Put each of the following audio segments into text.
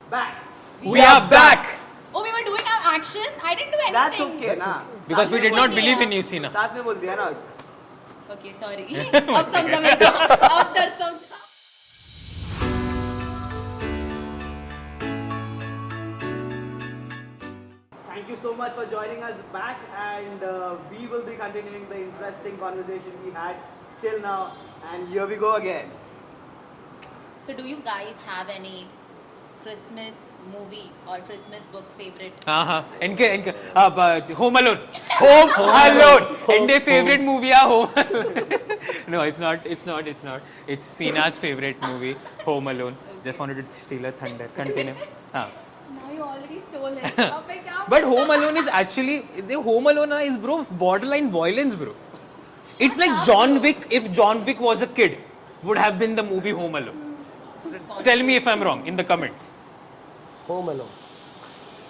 Back. We are back! Oh, we were doing our action. I didn't do anything. That's okay, ना. Because we did not बोल believe दिया। in you, Sina. साथ में बोल दिया ना. Okay, sorry. अब समझा मैं तो। अब दर्द समझा। Thank you so much for joining us back, and we will be continuing the interesting conversation we had till now. And here we go again. So, do you guys have any Christmas movie or Christmas book favorite? इनके Home Alone. Home Alone. Ende favorite movie है Home Alone. No, it's not. It's Sina's favorite movie, Home Alone. Just wanted to steal a thunder. Continue. हाँ. Now you already stole it. अब मैं क्या But Home Alone is actually the Home Alone is bro borderline violence, bro. It's like John Wick. If John Wick was a kid, would have been the movie Home Alone. Tell me if I'm wrong in the comments. Home Alone.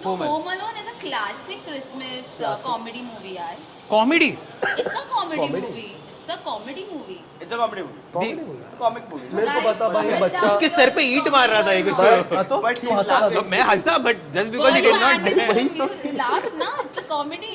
No, Home Alone. Home Alone is a classic Christmas comedy movie, yaar. Comedy. It's a comedy Comedy? movie. It's a comedy movie. It's a comedy movie. Comedy The- movie. It's a comic movie. मेरे को बता भाई ये बच्चा उसके sir पे ईंट मार रहा था एक उसको। तो But he's हंसा laughing. तो मैं हंसा but just because he did not वही तो You laugh, na? It's a comedy.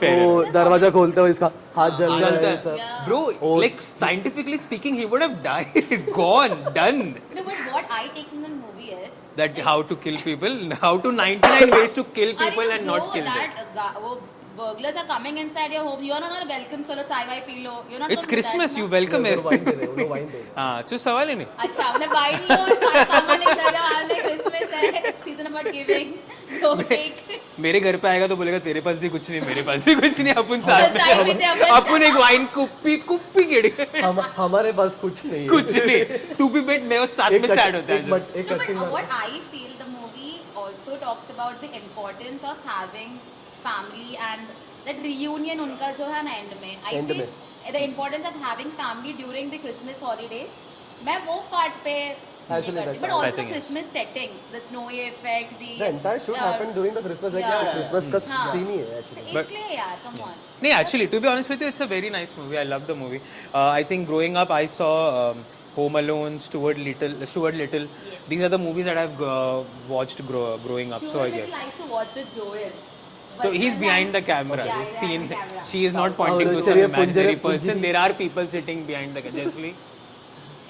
Fair. वो दरवाजा खोलते हुए इसका हाथ जल जलता रहा है है। सब Yeah. Bro, Oh. like scientifically speaking, he would have died, gone, done. No, but what I take in the movie is That how to kill people, how to 99 ways to kill Are people you and not know kill them. that वो burglars are coming inside your home. You are not welcome. चलो चाय Y P low. You're not. It's gonna do Christmas, that, you ना? welcome वो wine they it. दे वो wine दे दे हाँ, तो सवाल ही नहीं. अच्छा हमने वाइन लो और सारा सामान लेकर जाओ. आज like Christmas है. Season about giving. So take. मेरे घर पे आएगा तो बोलेगा तेरे पास भी कुछ नहीं, मेरे पास भी कुछ नहीं, अपन तो साथ चाय पीते में अपन. अपन एक वाइन कुप्पी गिर गए. हमारे पास कुछ नहीं है कुछ नहीं, तू भी बेट मैं और साथ में सैड होता है. एक No, cutting but what I feel the movie also talks about the importance of having family and that reunion उनका जो है ना end में. I End feel the importance of having family during the Christmas holidays. मैं वो part पे Actually, ये करती. that's But right. also I the think yes. Christmas setting, the snowy effect, The entire shoot happened during the Christmas like yeah. Christmas का हाँ. Scene ही है actually But- इसलिए यार, come on. No, actually, to be honest with you, it's a very nice movie. I love the movie. I think growing up, I saw Home Alone, Stuart Little. Yes. These are the movies that I've watched growing up. So I Stuart guess. Little likes to watch with Joel. So But he's behind the camera. Yeah, This he's scene, behind the camera. she is not pointing to some चलिए, imaginary पुंजरे- person. There are people sitting behind the camera. Justly.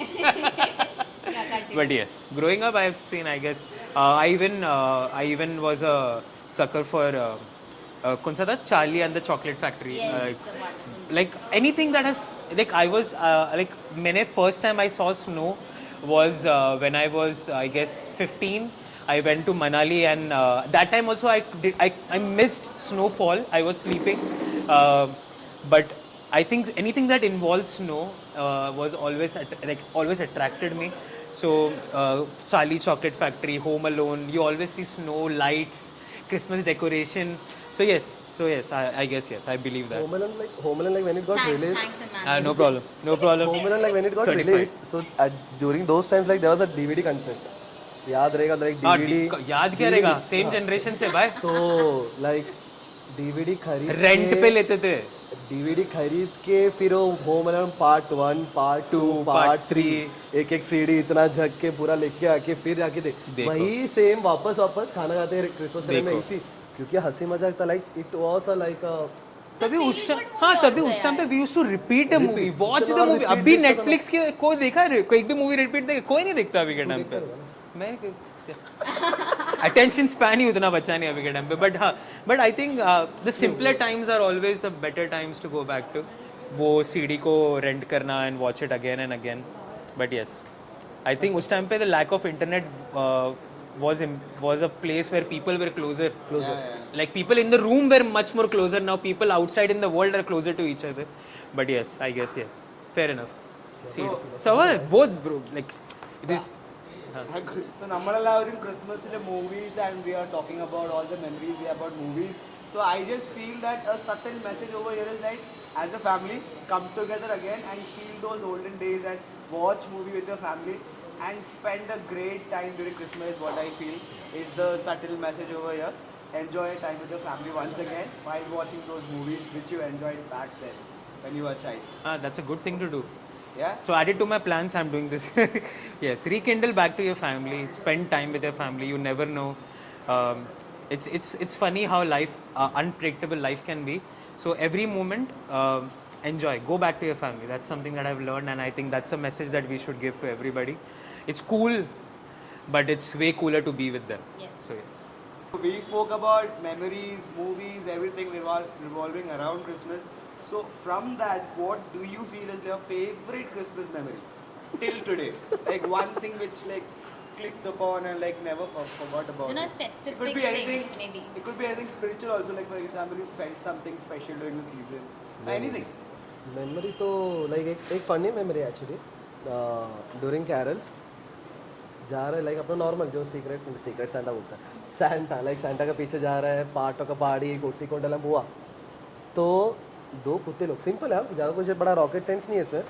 Yeah, continue. But yes, growing up, I've seen. I guess I even was a sucker for कौन सा था Charlie and the Chocolate Factory. Yes, it's a wonderful. Like anything that has like I was like मैंने first time I saw snow was when I was I guess 15. I went to Manali and that time also I missed snowfall. I was sleeping, but I think anything that involves snow was always always attracted me. So Charlie Chocolate Factory, Home Alone, you always see snow, lights, Christmas decoration. So yes, I guess yes, I believe that. Home Alone like when it got Thanks, released thanks, Emmanuel. No problem, no problem. Home Alone like when it got Certified. released so during those times like there was a DVD concept याद रहेगा like हाँ, DVD याद क्या रहेगा same generation से भाई तो like DVD खरीद रेंट के- पे लेते थे DVD खरीद के फिर वो home alone part 1 part 2 part 3 एक एक सीडी इतना झक के पूरा लेके आके फिर जाके देखो। वही सेम वापस खाना खाते क्रिसमस टाइम में देखो। एक थी क्योंकि हंसी मजाक था like it was a like तभी feel उस टाइम good हाँ movie तभी also उस टाइम पे यार। We used to repeat a movie watch the इतना मूवी repeat अभी देखता था नेटफ्लिक्स के कोई देखा है कोई भी मूवी रिपीट देखे कोई नहीं देखता अभी के टाइम पे मैं अटेंशन स्पैन ही उतना बचा नहीं अभी के टाइम पे बट हाँ but I think the simpler times are always the better times to go back to वो सीडी को रेंट करना and watch it again and again but yes I think उस टाइम पे the lack of internet was a place where people were closer. Like people in the room were much more closer. Now people outside in the world are closer to each other. But yes, I guess yes. Fair enough. See, so both bro. Like this. So നമ്മളെല്ലാവരും ക്രിസ്മസിലെ movies and we are talking about all the memories about movies so I just feel that a subtle message over here is like as a family come together again and feel those olden days and watch movie with your family and spend a great time during Christmas. What I feel is the subtle message over here. Enjoy time with your family once again while watching those movies which you enjoyed back then when you were a child. That's a good thing to do. Yeah. So added to my plans, I'm doing this. Yes, rekindle back to your family. Spend time with your family. You never know. It's funny how life, unpredictable life can be. So every moment, enjoy. Go back to your family. That's something that I've learned, and I think that's a message that we should give to everybody. It's cool, but it's way cooler to be with them. Yes. So yes. We spoke about memories, movies, everything revolving around Christmas. So from that, what do you feel is your favorite Christmas memory till today? Like one thing which like clicked upon and like never forgot about. You know, it. specific It could be thing, anything. maybe. It could be anything spiritual also. Like for example, you felt something special during the season. Anything. Memory तो like एक funny memory actually during carols जा रहा है like अपना normal जो secret Santa बोलता है Santa like Santa का पीछे जा रहा है पाटो का पहाड़ी गोटी कोंडला बुआ तो दो कुत्ते लोग सिंपल है ज़्यादा कुछ बड़ा रॉकेट साइंस नहीं है इसमें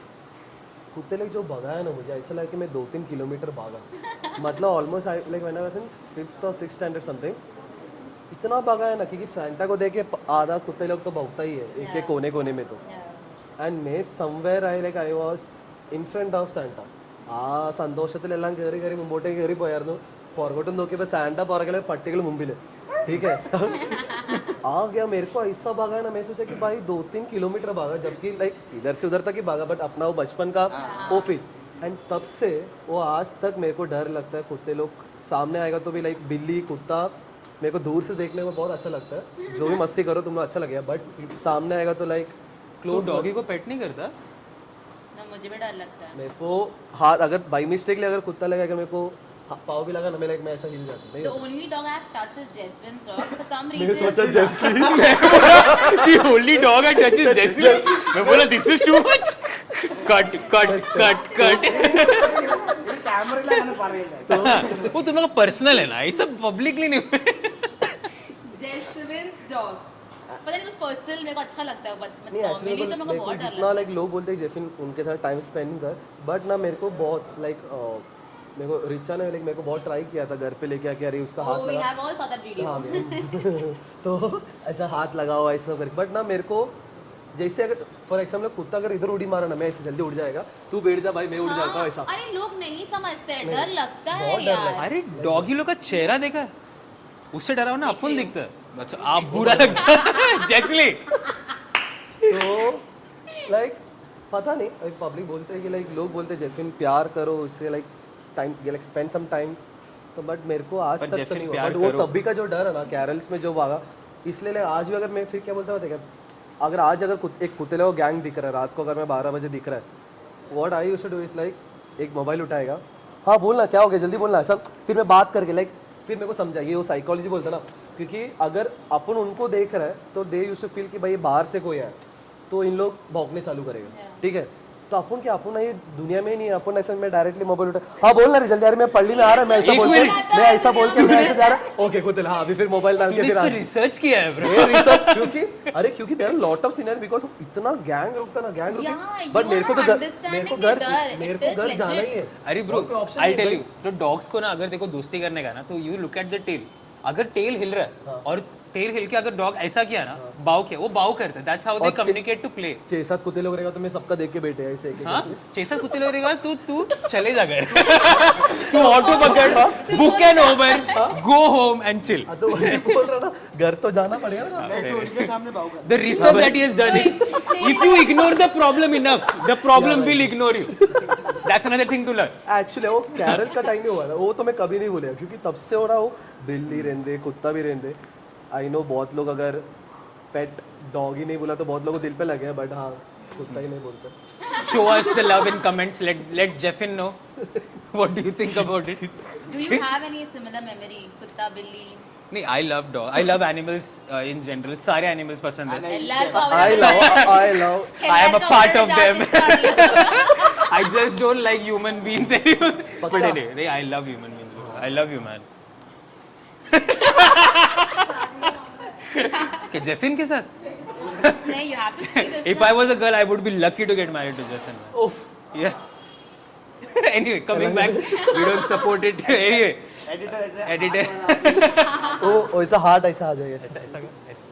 कुत्ते लोग जो भगाया ना मुझे ऐसा लगा कि मैं 2-3 किलोमीटर भागा मतलब almost like when I was in 5th और 6th स्टैंडर्ड समथिंग इतना भगाया ना क्योंकि सैंटा को देख के आधा कुत्ते लोग तो भौंकता ही है एक एक कोने कोने में तो and may somewhere I was in front of Santa ആ സന്തോഷത്തിലെല്ലാം കയറി കയറി മുമ്പോട്ടേക്ക് കയറി പോയായിരുന്നു പുറകോട്ടും നോക്കിയപ്പോൾ സാന്റ പുറകിലെ പട്ടികൾ മുമ്പിൽ ठीक है आ गया मेरे को ऐसा भागा ना मैं सोचा कि भाई 2-3 किलोमीटर भागा जबकि लाइक इधर से उधर तक ही भागा बट अपना वो बचपन का वो फील एंड तब से वो आज तक मेरे को डर लगता है कुत्ते लोग सामने आएगा तो भी लाइक बिल्ली कुत्ता मेरे को दूर से देखने में बहुत अच्छा लगता है जो भी मस्ती करो तुम लोग अच्छा लगेगा बट सामने आएगा तो लाइक तो डॉगी को पेट नहीं करता? ना मुझे भी डर लगता है. मेरे को हाथ अगर बाई मिस्टेकली अगर कुत्ता लगा अगर मेरे को पाव भी लगा ना मैं ऐसा हिल जाता The only dog I have touched is Jeswin's dog. For some मैं reason, सोचा जैसली The only dog I touch is Jessie. मैं बोला this is too much. Cut. कैमरे लगाने पारेगा. वो तुम लोग का पर्सनल है ना, ये सब पब्लिकली नहीं. Jeswin's dog. पता नहीं कुछ पर्सनल मेरे को अच्छा लगता है बट नहीं नॉर्मली तो मेरे को बहुत डर जितना लगता है. लाइक लोग बोलते हैं जेफिन उनके साथ टाइम स्पेंड कर बट ना मेरे को बहुत लाइक मेरे को रिचा ने लाइक मेरे को बहुत ट्राई किया था घर पे लेके आके अरे उसका Oh, हाथ we लगा have all saw that video. हाँ तो ऐसा हाथ लगाओ ऐसा करके बट ना मेरे को जैसे अगर फॉर एग्जाम्पल कुत्ता अगर इधर उड़ी मारा ना मैं ऐसे जल्दी उड़ जाएगा तू बैठ जा भाई मैं उड़ जाता हूँ ऐसा अरे लोग नहीं समझते हैं, डर लगता है बहुत डर यार. अरे डॉगी लोग का चेहरा देखा, उससे डरा ना अपन दिखता है. अच्छा आप बुरा लगता है जैसली. तो लाइक पता नहीं पब्लिक बोलते हैं कि लाइक लोग बोलते हैं जेफिन प्यार करो उससे like time like spend some time तो बट मेरे को आज तक तो नहीं हुआ बट वो तभी का जो डर है ना कैरल्स में जो भागा इसलिए लाइक आज भी अगर मैं फिर क्या बोलता हूँ देखा अगर आज अगर एक कुत्ते लोग गैंग दिख रहा है रात को अगर मैं 12 बजे दिख रहा है what I used to do is like एक मोबाइल उठाएगा हाँ बोलना क्या हो गया जल्दी बोलना सब फिर मैं बात करके लाइक फिर मेरे को समझाइए वो साइकोलॉजी बोलता ना क्योंकि अगर अपन उनको देख रहा है तो दे यूज्ड टू फील कि भाई बाहर से कोई है तो इन लोग भौंकने चालू करेगा ठीक है तो अपन क्या अपन ये दुनिया में ही नहीं है अपन ऐसे मैं डायरेक्टली मोबाइल उठा हाँ बोलना रे जल्दी यार मैं पढ़ली में आ रहा है मैं ऐसा बोल के मैं ऐसे जा रहा ओके कुत्ते हाँ अभी फिर मोबाइल डाल के फिर रिसर्च किया है ब्रो. ये रिसर्च क्योंकि there are lot of senior because इतना गैंग रुकता ना गैंग रुकती बट मेरे को घर जाना ही है. अरे ब्रो आई टेल यू तो डॉग्स को ना अगर देखो दोस्ती करने का ना तो you look at the tail. अगर टेल हिल रहा है और टेल हिल के अगर डॉग ऐसा किया ना बाव किया वो बाव करता है. That's how they communicate to play. 6-7 कुत्ते लोग रहेगा तो मैं सबका देख के बैठे ऐसे हाँ 6-7 कुत्ते लोग रहेगा तू चले जा घर. तू ऑटो पकड़ book an Uber go home and chill. तो वही बोल रहा ना घर तो जाना पड़ेगा ना. नहीं तो उनके सामने भाव कर. The research that he has done is if you ignore the problem enough, the problem will ignore you. That's another thing to learn. Actually वो कैरल का टाइम ही हुआ ना वो तो मैं कभी नहीं बोलेगा क्योंकि तब से हो रहा वो बिल्ली रहने कुत्ता भी रहने आई नो बहुत लोग अगर पेट डॉग ही नहीं बोला तो बहुत लोगों को दिल पे लगे बट हाँ कुत्ता ही नहीं बोलते. Show us the love in comments. Let Jeffin know. What do you think about it? Do you have any similar memory? कुत्ता बिल्ली. नहीं I love dog. I love animals in general. सारे animals पसंद है. എല്ലാവർക്കും I love I am a part of them. I just don't like human beings anymore. But anyway, I love human beings. Bro. I love you man. क्या जेफिन के साथ? नहीं, you have to see this. If I was a girl, I would be lucky to get married to Jeffin. Oh. Yeah. Anyway, coming back, we don't support it. Anyway, editor. ओ ऐसा heart ऐसा आ जाएगा ऐसा.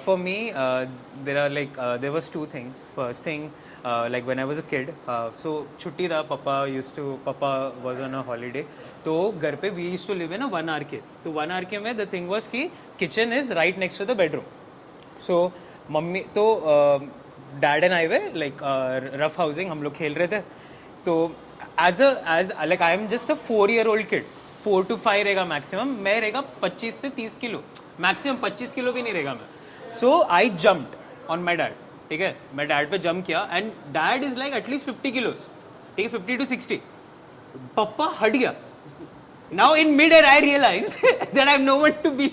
For me, there was two things. First thing, like when I was a kid, so छुट्टी था, Papa was on a holiday. तो घर पे we used to live in a 1 RK. तो 1 RK में the thing was कि kitchen is right next to the bedroom. So mummy तो dad and I were like rough housing, हम लोग खेल रहे थे. तो as like I am just a 4-year-old kid, 4 to 5 रहेगा maximum. मैं रहेगा 25 से 30 किलो, maximum 25 किलो भी नहीं रहेगा मैं. So I jumped on my dad. ठीक है, मैं डैड पे जंप किया and dad is like at least 50 किलोस, ठीक है, 50 to 60. पप्पा हट गया. Now in mid-air I realized that I have no one to be.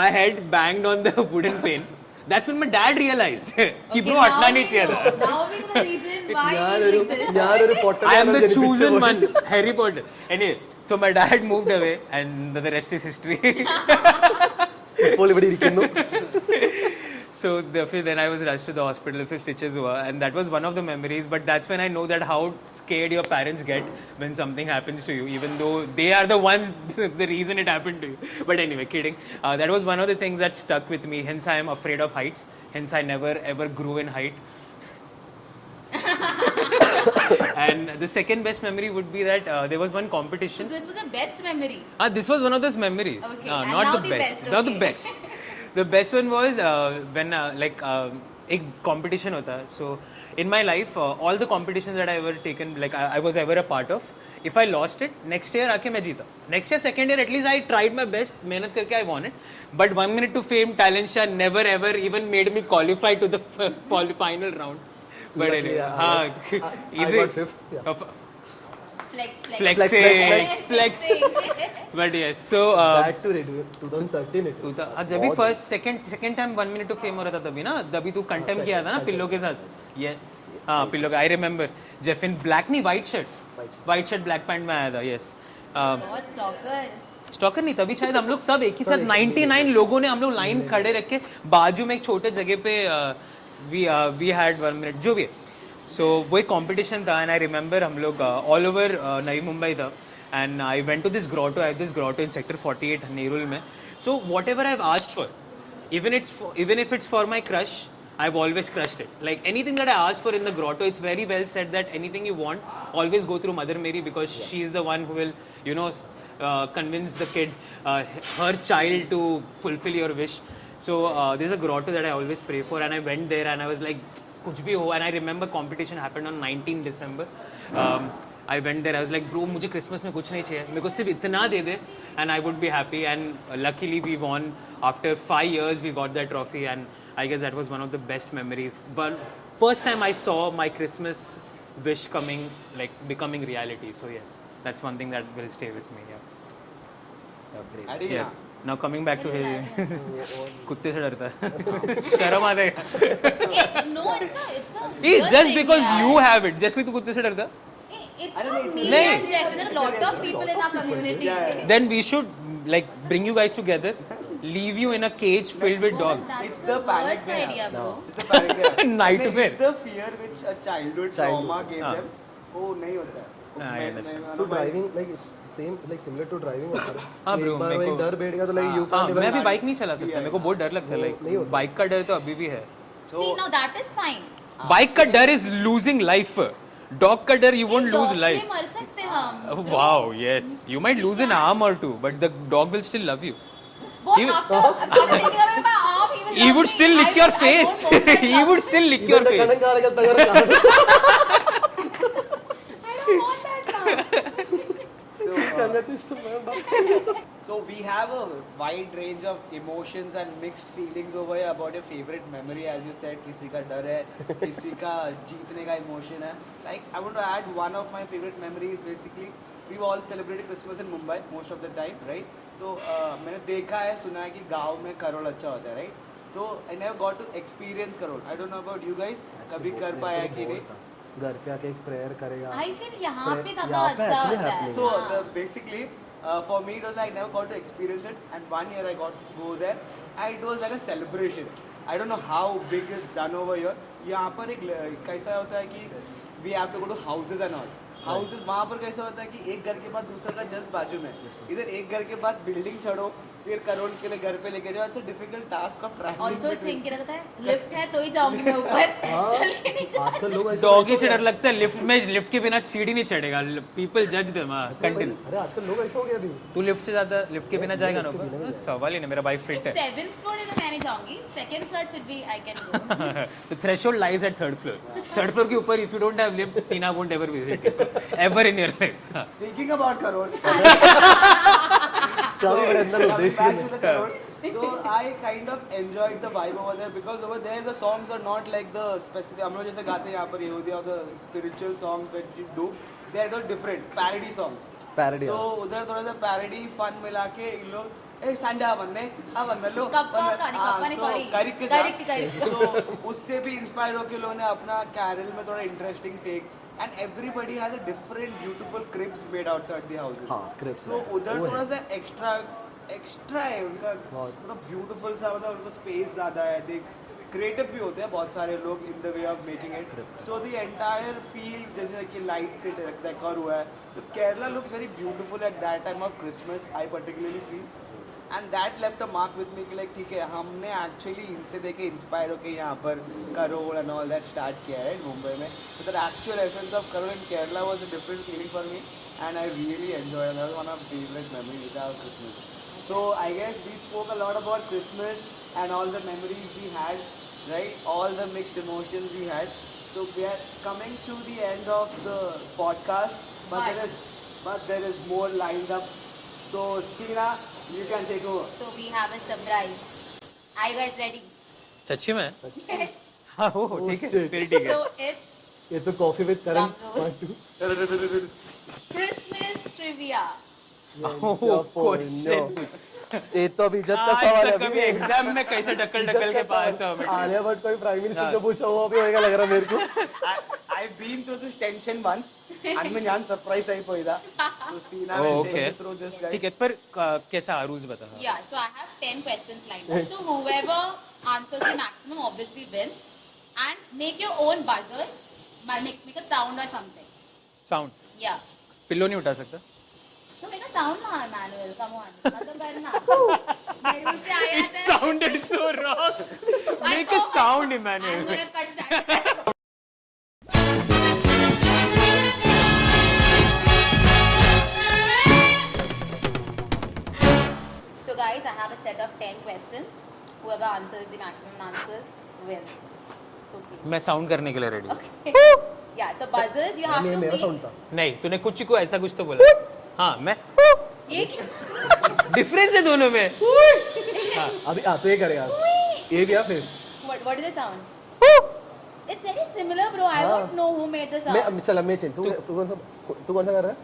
My head banged on the wooden pane. That's when my dad realized कि bro हटना नहीं चाहिए था. Now we know the reason why he's like this. ഞാനൊരു പൊട്ടൻ I am the chosen one, Harry Potter. Anyway, so my dad moved away and the rest is history. ഇപ്പോൾ ഇവിടെ ഇരിക്കുന്നു. So then I was rushed to the hospital for stitches हुआ, and that was one of the memories. But that's when I know that how scared your parents get when something happens to you, even though they are the ones the reason it happened to you. But anyway, kidding. That was one of the things that stuck with me. Hence I am afraid of heights. Hence I never ever grew in height. And the second best memory would be that there was one So competition. this was a best memory. This was one of those memories. Okay, and Not now the the best. best, Not the okay. best. The best one was when एक competition होता है. So in my life, all the competitions that I ever taken, like I was ever a part of, if I lost it, next year आके मैं जीता. Next year, second year, at least I tried my best, मेहनत करके I won it. But 1 minute to fame, talent show never ever even made me qualify to the final round. But Luckily, anyway, yeah, हाँ, I got fifth, yeah. Flexing. But yes, so Back to radio 2013 it was. जब भी first second time 1 minute to fame हो रहा था तभी ना, तभी तू कंटेम किया था ना पिल्लो के साथ. ये हाँ पिल्लो का, आई रिमेम्बर. जेफिन ब्लैक नहीं, वाइट शर्ट ब्लैक पैंट में आया था. Yes, God, stalker. स्टॉकर नहीं, तभी शायद हम लोग सब एक ही साथ 99 लोगों ने हम लोग लाइन खड़े रख के बाजू में एक छोटे जगह पे वी हैड 1 minute जो भी है. सो वो एक कॉम्पिटिशन था एंड आई रिमेंबर हम लोग ऑल ओवर नई मुंबई था and I went to this grotto. I have this grotto in sector 48 Nerul में. So whatever I have asked for, even if it's for my crush, I've always crushed it. Like anything that I ask for in the grotto, it's very well said that anything you want, always go through Mother Mary because she is the one who will, you know, convince the kid, her child to fulfill your wish. So there's a grotto that I always pray for, and I went there and I was like, कुछ भी हो. And I remember competition happened on 19 December. I went there, I was like, bro, मुझे Christmas में कुछ नहीं चाहिए, मेरे को सिर्फ इतना दे दे and I would be happy. And luckily we won. After 5 years we got that trophy and I guess that was one of the best memories. But first time I saw my Christmas wish becoming reality. So yes, that's one thing that will stay with me. Yeah. Adina. Yes. Now coming back to his कुत्ते से डरता है. शर्म आ जाएगा. No, it's a It's good just thing, because yeah. you have it. Just तू कुत्ते से डरता. It's I don't know, not it's me a- and Jeff. There are a lot of people in our community. Yeah. Then we should like bring you guys together, leave you in a cage filled with dogs. That's It's the the panic worst there. idea, bro. It's a panic there. Nightmare. It's the fear which a childhood trauma gave हाँ. them. वो नहीं होता है. हाँ, I understand. तो driving like same like similar to driving होता है. हाँ एक bro, बार मेरे वही को- डर बैठ गया तो लाइक यू हाँ, कांट मैं इवन अभी बाइक नहीं चला सकता. मेरे को बहुत डर लगता है. नहीं लाइक होता. बाइक का डर तो अभी भी है. See, now that is fine. Bike का डर इज लूजिंग लाइफ. डॉग का डर यू वोंट लूज Dogs से लाइफ. मर सकते हम. Wow, yes. You might lose an arm or two, but the dog will still love you. What You- after taking away my arm, he will He love would me. still lick I your don't face. want that He love. would still lick your ഇവന്റെ face. കണം കാണിക്കാൻ തകർക്കാണ്. I don't want that love. കണ്ണത്ത് ഇഷ്ടം വേണ്ട. So we have a wide range of emotions and mixed feelings over here about your favorite memory. As you said, किसी का डर है, किसी का जीतने का emotion है. Like I want to add one of my favorite memories. Basically, we've all celebrated Christmas in Mumbai most of the time, right? तो मैंने देखा है, सुना है कि गाँव में करोल अच्छा होता है, right? तो I never got to experience Karol. I don't know about you guys. कभी कर पाया कि नहीं? घर पे आके एक प्रेयर करेगा. I feel यहाँ पे ज़्यादा यहाँ पे अच्छा actually होता है. happening. So हाँ. basically, for me it was like I never got to experience it, and 1 year I got to go there, and it was like a celebration. I don't know how big it's done over here. यहाँ पर एक कैसा होता है कि we have to go to houses and all. Houses वहाँ पर कैसा होता है कि एक घर के बाद दूसरा घर जस्ट बाजू में, इधर एक घर के बाद बिल्डिंग चढ़ो, फिर करोड़ के लिए घर पे लेके जाओ. It's a difficult task of also travelling. Think रहता है लिफ्ट है तो ही जाऊंगी मैं ऊपर, चल के नहीं जा. आजकल लोग ऐसे डॉगी से डर लगता है लिफ्ट के बिना सीढ़ी नहीं चढ़ेगा. पीपल जज देम. कंटिन्यू. अरे आजकल लोग ऐसे हो गया अभी. तू लिफ्ट से ज्यादा लिफ्ट के बिना जाएगा ना ऊपर? सवाल ही नहीं. मेरा बाइक फिट है. 7th फ्लोर है तो मैं नहीं जाऊंगी, सेकंड थर्ड फिर भी I can go. The threshold lies at third floor. Third floor के ऊपर if you don't have lift, Sina won't ever visit you. Ever in your life. Speaking about crore. Sorry बड़े अंदर Coming उद्देश्य back to the Karol, so I kind of enjoyed the vibe over there because over there the songs are not like the specific. हम लोग जैसे गाते हैं यहाँ पर यहूदी और the spiritual songs that we do, they are different parody songs. Parody. तो उधर थोड़ा सा parody fun मिला के इन लोग ए संडा बनने अब बंदर लो कप्पा का नहीं, कप्पा नहीं, sorry. करिक. so उससे भी इंस्पायर होके लोगों ने अपना कैरल में थोड़ा interesting take. And everybody has a different beautiful cribs made outside the houses. हाँ, cribs So है. उधर वो थोड़ा है. सा एक्स्ट्रा है उनका, बहुत. थोड़ा ब्यूटीफुल सा, मतलब उनको स्पेस ज़्यादा है. देख क्रिएटिव भी होते हैं बहुत सारे लोग in the way of making it. So the entire feel जैसे कि लाइट से डेकोर हुआ है, तो Kerala looks very beautiful at that time of Christmas. I particularly feel and that left a mark with me कि लाइक ठीक है हमने एक्चुअली इनसे देखे इंस्पायर होकर यहाँ पर carols and all that start किया है मुंबई में. तो that actual essence of carols in Kerala was a different feeling for me and I really enjoy. That was one of favourite memory with our Christmas. So I guess we spoke a lot about Christmas and all the memories we had, right? All the mixed emotions we had. So we are coming to the end of the podcast, but there is more lined up. So Sina, you can take over. So we have a surprise. Are you guys ready? सच्ची में? Yes. हाँ हो ठीक है. shit. फिर ठीक है. So it's ये तो coffee with Karan Drum roll. Part 2. Christmas trivia. Oh, question. ये तो अभी इज्जत का आज सवाल है. तक कभी एग्जाम में कैसे ढकल के पास हो. आलिया भट्ट कोई प्राइम मिनिस्टर जो पूछा हुआ भी होएगा लग रहा मेरे को. I've been through this tension once. and मैं जान surprise I पोइदा. So Sina Oh, will take okay. you through this, guys. ठीक है. पर कैसा रूल्स बता. Yeah, so I have 10 questions lined up. So whoever answers the maximum obviously wins. And make your own buzzer. Make a sound or something. Sound. Yeah. Pillow नहीं उठा सकता. So make a sound now, Emmanuel. Come on. मतलब करना. मेरे से आया था. Sounded so wrong. Make a sound, I'm Emmanuel. gonna cut that. So guys, I have a set of 10 questions. Whoever answers the maximum answers wins. It's okay. मैं sound करने के लिए ready. Okay. Yeah, so buzzers you have ये to मेरा make. Sound था. नहीं तूने कुछ को ऐसा कुछ तो बोला. हाँ मैं. ये डिफरेंस है दोनों में. अभी तो ये करेगा. ये भी फिर what is the sound? It's very similar, bro. I हाँ. won't know who made the sound. मैं चला मैं चेंज. तू कौन सा कर रहा है?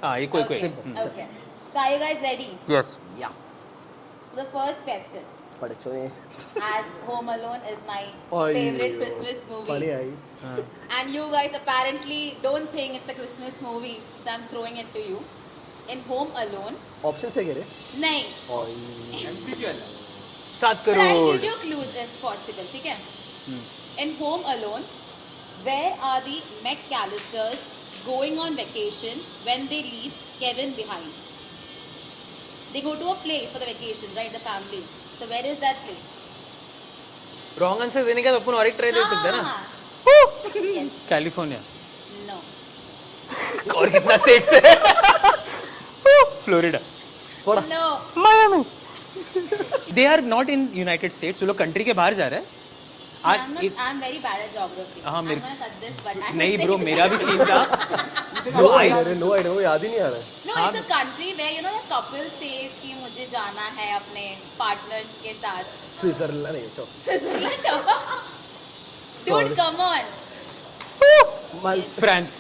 हाँ ये कोई Okay. कोई. Okay. So are you guys ready? Yes. So the first question. पढ़े चोए. As Home Alone is my Oy, favorite yo. Christmas पढ़ी movie. I. And you guys apparently don't think it's a Christmas movie, so I'm throwing it to you. In Home Alone, option से कह रहे. nahi. MCQ है ना? 7 But I'll crore. give you clues if possible, ठीक है? In Home Alone, where are the McAllisters going on vacation when they leave Kevin behind? They go to a place for the vacation, right? The family. So where is that place? Wrong answer देने का तो अपन और एक try दे सकते हैं ना. Yes. California. No. और कितना स्टेट्स है. Florida. No. Miami. They are not in United States. वो लोग कंट्री के बाहर जा रहे हैं. I'm very bad at geography. हाँ, I'm gonna cut this, but I'm नहीं gonna ब्रो say- मेरा भी सीन था. No idea. No idea. वो याद ही नहीं आ रहा है. No, it's a country where you know the couple says कि मुझे जाना है अपने partners के साथ. स्विट्जरलैंड नहीं चो. Switzerland. Dude, come on. Mall. France.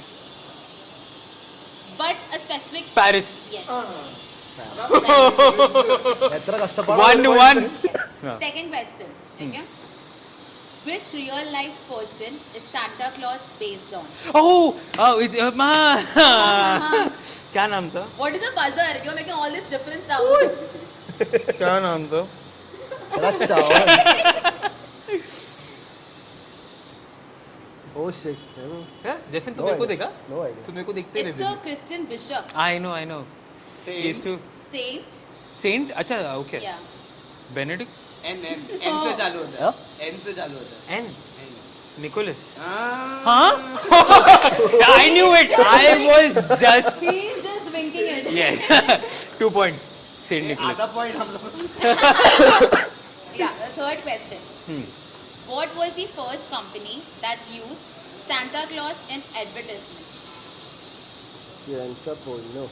But a specific. Paris. Yes. എത്ര കഷ്ടപ്പാടാ. 1-1. Second question. Okay. Which real life person is Santa Claus based on? Oh it's मां. क्या नाम था. What is a buzzer? You're making all these different sounds. क्या नाम था. Rush चावल. Oh shit. है जेफिन तू मेरे को देखा No idea. तू मेरे को देखते It's a Christian bishop, I know used to saint. Saint अच्छा ओके Yeah. बेनेडिक्ट N से चालू होता है. N से चालू होता है. N Nicholas Ah. हाँ I knew it I was just He's just winking it. yes 2 points saint Nicholas आधा point हम लोग. Yeah, the third question. What was the first company that used Santa Claus in advertisement? Bianca Polino.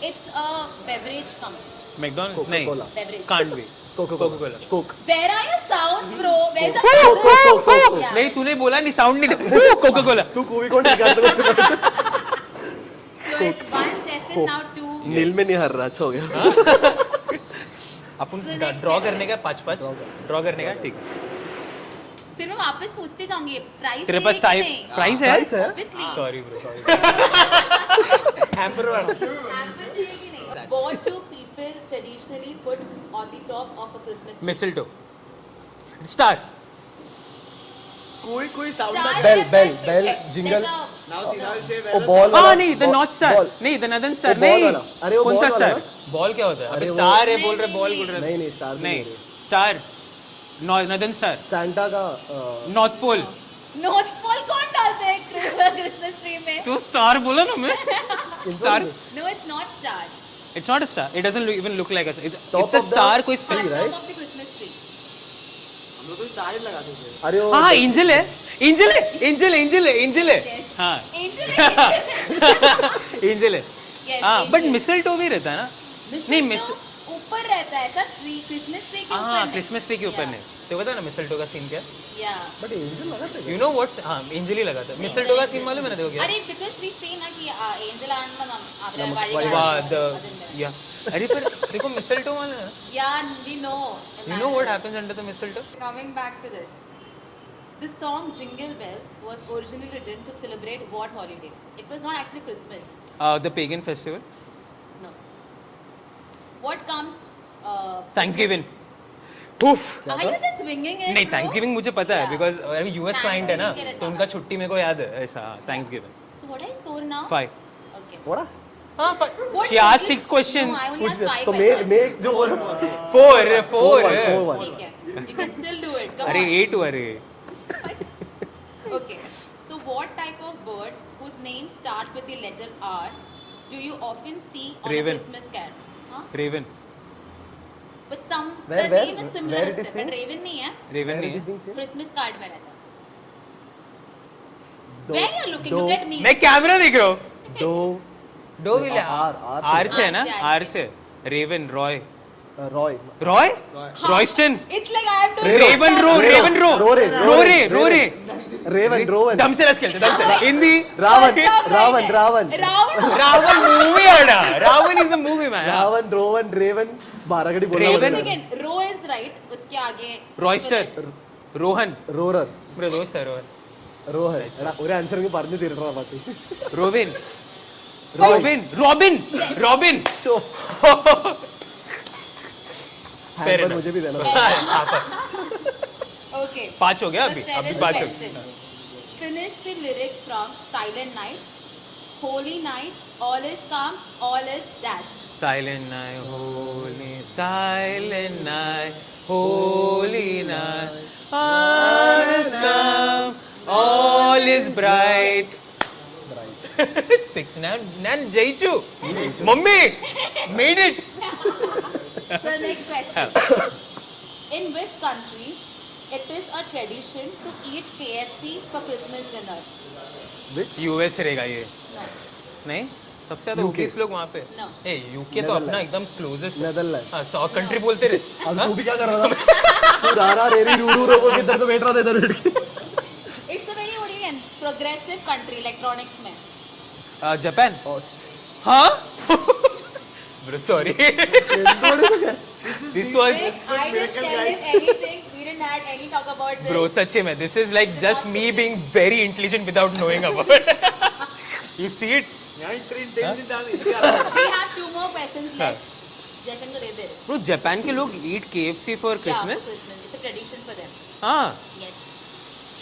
It's a beverage company. McDonald's नहीं Coca-Cola. Beverage. Can't be Coca-Cola. Coca-Cola. Coke. Where are your sounds, bro? Where's the Coke. Yeah. नहीं तूने बोला नहीं sound नहीं Coca Cola तू कोई कौन निकाल दे उससे So it's one Jeffin, now two. नील में नहीं हर रहा अच्छा हो गया. अपन The next ड्रॉ question. करने का 5-5 ड्रॉ करने का ठीक फिर मैं वापस पूछते जाऊंगी प्राइस तेरे पास टाइप प्राइस है Price है? Obviously. Sorry bro sorry Hamper वाला. Hamper चाहिए कि नहीं? What do people traditionally put on the top of a Christmas tree? Mistletoe star कोई sound. Star Bell, है, bell, but bell, there's jingle. a- Now see, now say oh where ball the हाँ नहीं the North Star Ball. नहीं the northern star वो ball नहीं वाला. अरे वो कौन सा ball वाला स्टार बॉल क्या होता है अबे अरे वो- स्टार है नहीं, बोल रहे नहीं, बॉल नहीं. बोल रहे नहीं नहीं स्टार नहीं स्टार नदन स्टार सैंटा का नॉर्थ पोल North Pole कौन डालते हैं Christmas tree में? तो स्टार बोला ना मैं star No, it's not star. It's not a star it doesn't even look like a star it's Top it's a of the star कोई On spell right? top of the Christmas tree. हम लोग तो star ही लगाते थे. अरे वो हाँ angel है एंजल है एंजल एंजल है एंजल है Yes. हाँ Angel. एंजल है Yes, हाँ बट angel. मिसल्टो भी रहता है ना नहीं मिस Mistletoe ऊपर रहता है ऐसा ट्री क्रिसमस ट्री के ऊपर हाँ नहीं. क्रिसमस ट्री के ऊपर Yeah. नहीं तो पता है ना मिसल्टो का सीन क्या Yeah. बट एंजल लगा था यू नो व्हाट हाँ एंजल ही लगा था मिसल्टो का सीन मालूम है ना देखो क्या अरे because we say ना कि angel आणलं ना आपल्या नमक गाडी वाली वाह काढायला. द या अरे पर देखो मिसल्टो मालूम है ना Yeah, we know. You know what happens under the mistletoe Coming back to this. The song Jingle Bells was originally written to celebrate what holiday? It was not actually Christmas. The pagan festival No. What comes? Thanksgiving उफ Are you just winging it? नहीं bro? Thanksgiving मुझे पता है Yeah. Because अभी US client है ना Thanksgiving के तो उनका छुट्टी मेरे को याद है ऐसा Thanksgiving So what I score now? 5 Okay. Vada हाँ What she asked only- 6 questions No, I only asked 5 तो questions. मैं जो 4 4 ठीक है. You can still do it. Come अरे on. 8 अरे Okay. So what type of bird whose name starts with the letter R do you often see on Raven. a Christmas card? Huh? Raven But some Where- the where- name is similar. where it is but seen? Raven नहीं है. Raven नहीं है Christmas card में रहता. Where you are looking? Look at me. मैं camera देख रहा हूँ दो दो भी ले R आर से है ना R से, आर से रेवन रॉय रॉय रॉय हाँ. Royston It's like I am doing. Raven row raven row रोरे, रोरे रोरे रेवन रोवन दम से रस खेलते दम से Hindi Ravan Stop right Ravan there. Ravan Ravan. Ravan movie आड़ा Ravan is a movie man Ravan Rowan raven बारह घड़ी बोलना Raven. पड़ेगा. Again, row is right. उसके आगे. റോയ്സ്റ്റർ रोहन रोरर ബ്രോ റോയ്സ്റ്റർ रोहन रोहर എടാ ഒരു ആൻസർ എനിക്ക് പറഞ്ഞു തരടാ പാട്ടി Robin Robin Robin Robin Fair हैंपर enough. मुझे भी देना Okay. 5 हो गया The अभी seventh अभी 5 हो question. Finish the lyrics from Silent Night, Holy Night, All is calm, all is dash. Silent night, holy night, all is calm, all is bright. 6 ನಾನು ಜಯಿಚು mummy made it. So next question. In which country it is a tradition to eat KFC for Christmas dinner? US रहेगा ये No. नहीं सबसे ज्यादा UK. UK's लोग वहाँ पे No. ए UK तो अपना एकदम क्लोजेस्ट नेदरलैंड हाँ 100 कंट्री बोलते रहे अब तू भी क्या कर रहा था तू रारा रेरी रूरू रो बोल के इधर तो बैठ रहा था इधर बैठ के It's a very Korean progressive country electronics में. जापान हाँ bro sorry this was I didn't tell him anything. We didn't had any talk about this. Bro सच्ची में this is like just me being very intelligent without knowing about you see it ഞാൻ ഇത്രയും intelligent ആണ് We have 2 more questions left. Jeffin को दे दे. Bro Japan के लोग ईट KFC for Yeah, for Christmas Christmas. It's a tradition for them. हाँ Yes.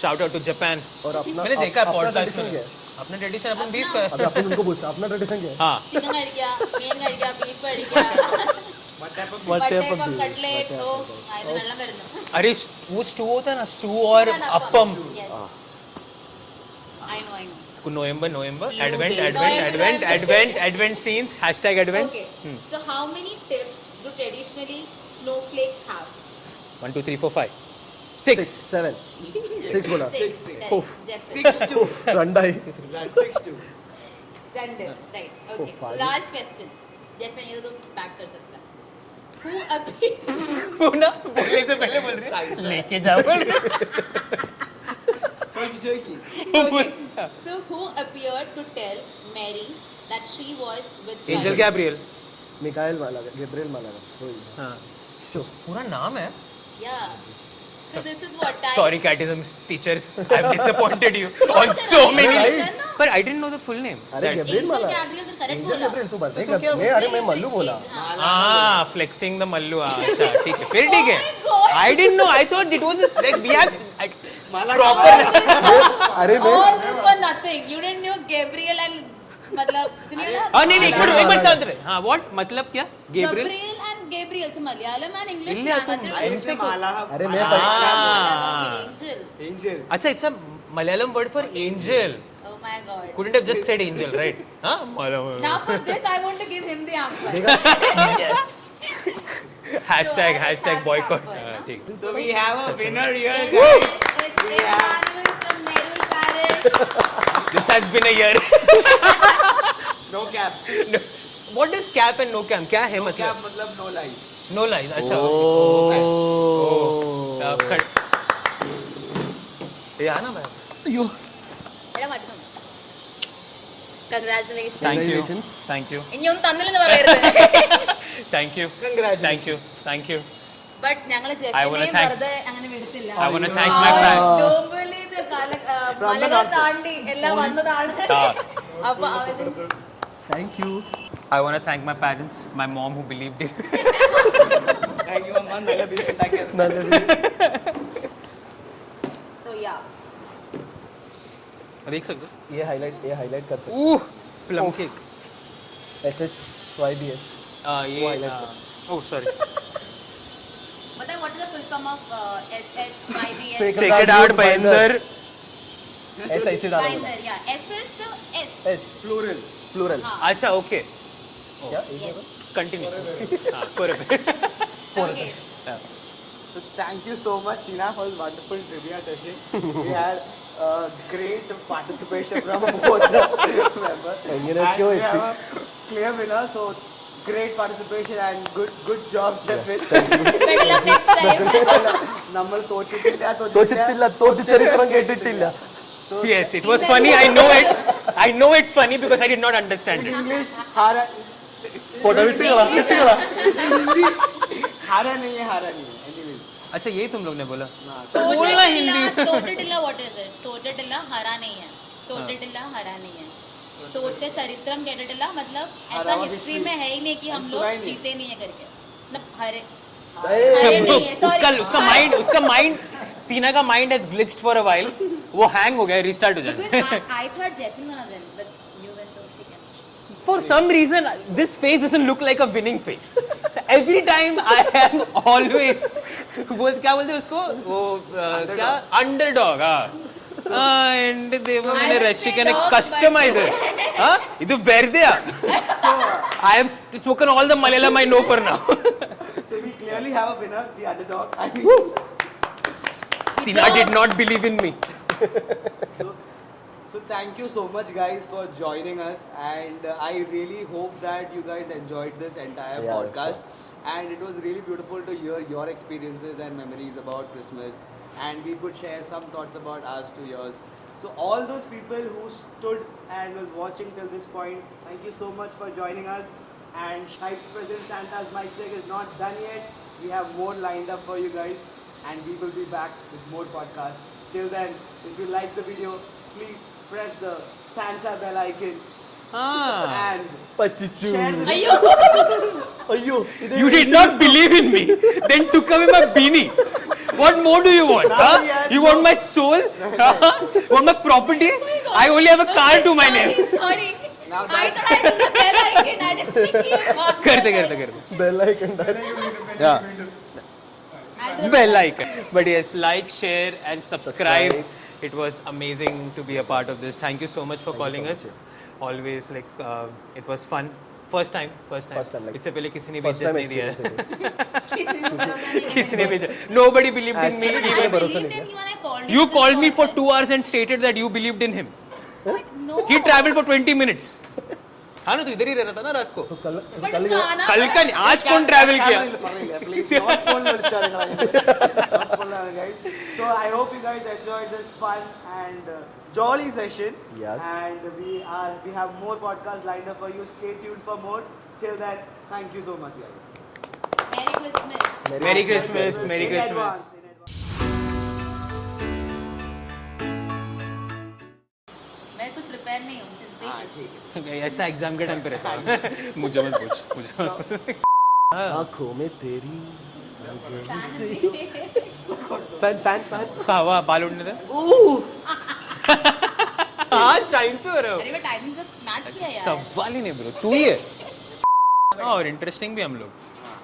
Shout out to Japan. और अपना मैंने देखा है अपना पॉडकास्ट tradition में. क्या है? अपना ट्रेडिशन अपन बीफ अभी का. अपन उनको पूछते अपना ट्रेडिशन क्या है? हाँ. चिकन कड़िया മീൻ കടിക്കുക ബീഫ് കടിക്കുക Vadappam വട്ടയപ്പം beef. കട്ട്ലേറ്റ് ഓ ആയത് വെള്ളം വരുന്നു अरे वो स्टू होता है ना, स्टू और appam. I know November, Advent scenes, #Advent. okay so how many tips do traditionally snowflakes have 1, 2, 3, 4, 5, 6. 7 6 बोला six Oof. Six two. रंडाई 6-2. രണ്ട് right okay so fine. last question जैसे ये तो पैक कर सकता है who appeared वो ना बोलने से पहले बोल रहे हैं, लेके जाओ बोल रहे हैं. Choki. okay so who appeared to tell Mary that she was with angel child? Gabriel. Michael मालागा गैब्रिएल मालागा वही हाँ. शो पूरा नाम है. yeah so this is what I Sorry, catechism teachers, I've disappointed you on so many. But I didn't know the full name. अरे Gabriel Angel Malaga Gabriel तो correct angel बोला गैब्रिएल तू बोलते मैं अरे मैं मल्लू बोला Ah, flexing the mallu. अच्छा, ठीक है. फिर ठीक है. I didn't know. I thought it was like we have proper. अरे मैं all this for nothing you didn't know Gabriel and मतलब दुनिया हाँ नहीं नहीं एक बार शांत रहे. हाँ what मतलब क्या? Gabriel. Gabriel and Gabriel से मलयालम and English इल्लिया में तुम आते I didn't say Mala. अरे मैं Ah. Angel Angel. अच्छा, it's a Malayalam word for angel. oh my god Couldn't have just said angel, right? हाँ? now for this I want to give him the answer Hashtag boycott. Hashtag हाँ, ठीक. So we have a winner here, Yes, guys. it's Emmanuel from Nerul Parish This has been a year. No cap. No. What is cap and no cap? क्या है No मतलब? cap मतलब no lies. No lies. अच्छा. Oh. ये आना भाई. अयो എടാ മാറ്റുന്നു Congratulations Congratulations. Thank you. ഇനി ഒന്നും തന്നില്ലെന്ന് പറയരുത് Thank you. Congratulations. Thank you. But ഞങ്ങള് I wanna ജെഫിനെയും thank- വെറുതെ അങ്ങനെ വിടത്തില്ല I wanna thank my fans. മലകൾ താണ്ടി എല്ലാം വന്നതാണ് Ah. അപ്പൊ അവര് thank you I want to thank my parents, my mom who believed it. Thank you, Amma. നല്ല beef ഉണ്ടാക്കിയത്. so yeah देख सकते ये हाईलाइट कर सकते हो. Plum cake. SHYBS ये oh sorry. बताए what is the full form of SHYBS Sacred Heart Bahender. S ऐसे डाला Binder, yeah S is the S S Plural. Plural हाँ. अच्छा okay. क्या Yes. Continue. हाँ forever. Okay. So thank you so much, Sina, for this wonderful trivia session. We had great participation from both the members. And And you know, we have a clear winner. So great participation and good job, Jeffin. Better luck next time. നമ്മൾ തോറ്റിട്ടില്ല തോറ്റ് ചരിത്രം കേട്ടിട്ടില്ല Yes, it was funny. I know it. I know it's funny because I did not understand it. English हारा photo विट्टिകളാ हारा नहीं है Anyways. अच्छा यही तुम लोग ने बोला. തോറ്റിട്ടില്ല what is it തോറ്റിട്ടില്ല हरा नहीं है തോറ്റിട്ടില്ല हरा नहीं है തോറ്റ ചരിത്രം കേട്ടിട്ടില്ല मतलब ऐसा हरा हुआ हिस्ट्री history. में है ही नहीं कि हम सुना ही लोग नहीं। जीते नहीं है करके मतलब हरे अरे नहीं है उसका माइंड सीना का mind has glitched for a while. वो हैंग हो गया, रिस्टार्ट हो जाए. because I thought Jeffin gonna win but you went to chicken For some reason, this face doesn't look like a winning face. Every time I am always क्या बोलते हैं उसको वो क्या अंडरडॉग. हाँ एंड देवा मैंने would रशिका say ने dog, कस्टमाइज हाँ ಇದು ಬೆರ್ದೆಯಾ. I have spoken all the Malayalam I know for now. So we clearly have a winner, the underdog. I mean, Sina did not believe in me. so thank you so much, guys, for joining us, and I really hope that you guys enjoyed this entire Yeah, podcast. And it was really beautiful to hear your experiences and memories about Christmas, and we could share some thoughts about ours to yours. So all those people who stood and was watching till this point, thank you so much for joining us. And Shikes Present Santa's Mic Check is not done yet. We have more lined up for you guys, and we will be back with more podcasts. Till then, if you like the video, please press the Santa bell icon and പറ്റിച്ചു share the अयो അയ്യോ You did not believe in me, then took away my beanie. What more do you want? Now Huh? he has You want my soul? Want my property? I only have a car to my name. Sorry. Now I thought I was the bell icon. I didn't think you were. करते bell icon Yeah. I'll do the Bell icon. But yes, like, share, and subscribe. It was amazing to be a part of this. Thank you so much for calling us. Always like it was fun. First time. First time, like, इससे पहले किसी ने भी first इज्जत time नहीं दिया है. Experience किसी ने भरोसा नहीं किसी ने भी Nobody believed in me. किया. Even I believed in you and I called you to called this me for podcast. 2 hours and stated that you believed in him. No. He traveled for 20 minutes. हाँ ना, तू इधर ही रह रहा था ना रात को. कल But उसका आना कल का नहीं, आज कौन ट्रैवल किया? Please, not phone not phone guys. So I hope you guys enjoyed this fun and jolly session. Yeah. And we have more podcasts lined up for you. Stay tuned for more. Till then, thank you so much, guys. Merry Christmas. Merry Christmas. Merry In Christmas. advance, in advance. मैं कुछ prepare नहीं हूँ since day ऐसा exam के time पे रहता है. मुझे मत पूछ. मुझे मत पूछ. आंखों में तेरी Fan. फैन उसका हवा बाल उड़ने दे. आज टाइम पे हो रहा हो. अरे मैं टाइमिंग से मैच किया यार. सवाल ही नहीं ब्रो, तू ही है. और इंटरेस्टिंग भी हम लोग.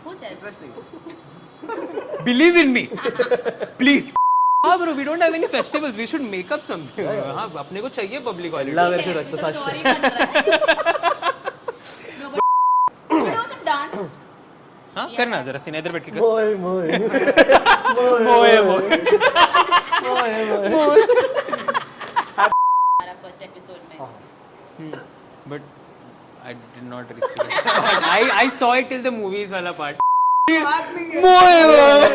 Who said? Interesting. Believe in me, please. हाँ bro, we don't have any festivals. We should make up something. हाँ, अपने को चाहिए public holiday. ला मेरे को रक्त साक्ष Story बन रहा है. No, but you do some dance. हाँ, करना जरा सीने इधर बैठ के कर. मोए मोए मोए मोए. हमारा फर्स्ट एपिसोड में. But I did not risk it. I saw it till the movies वाला part. मोए मोए.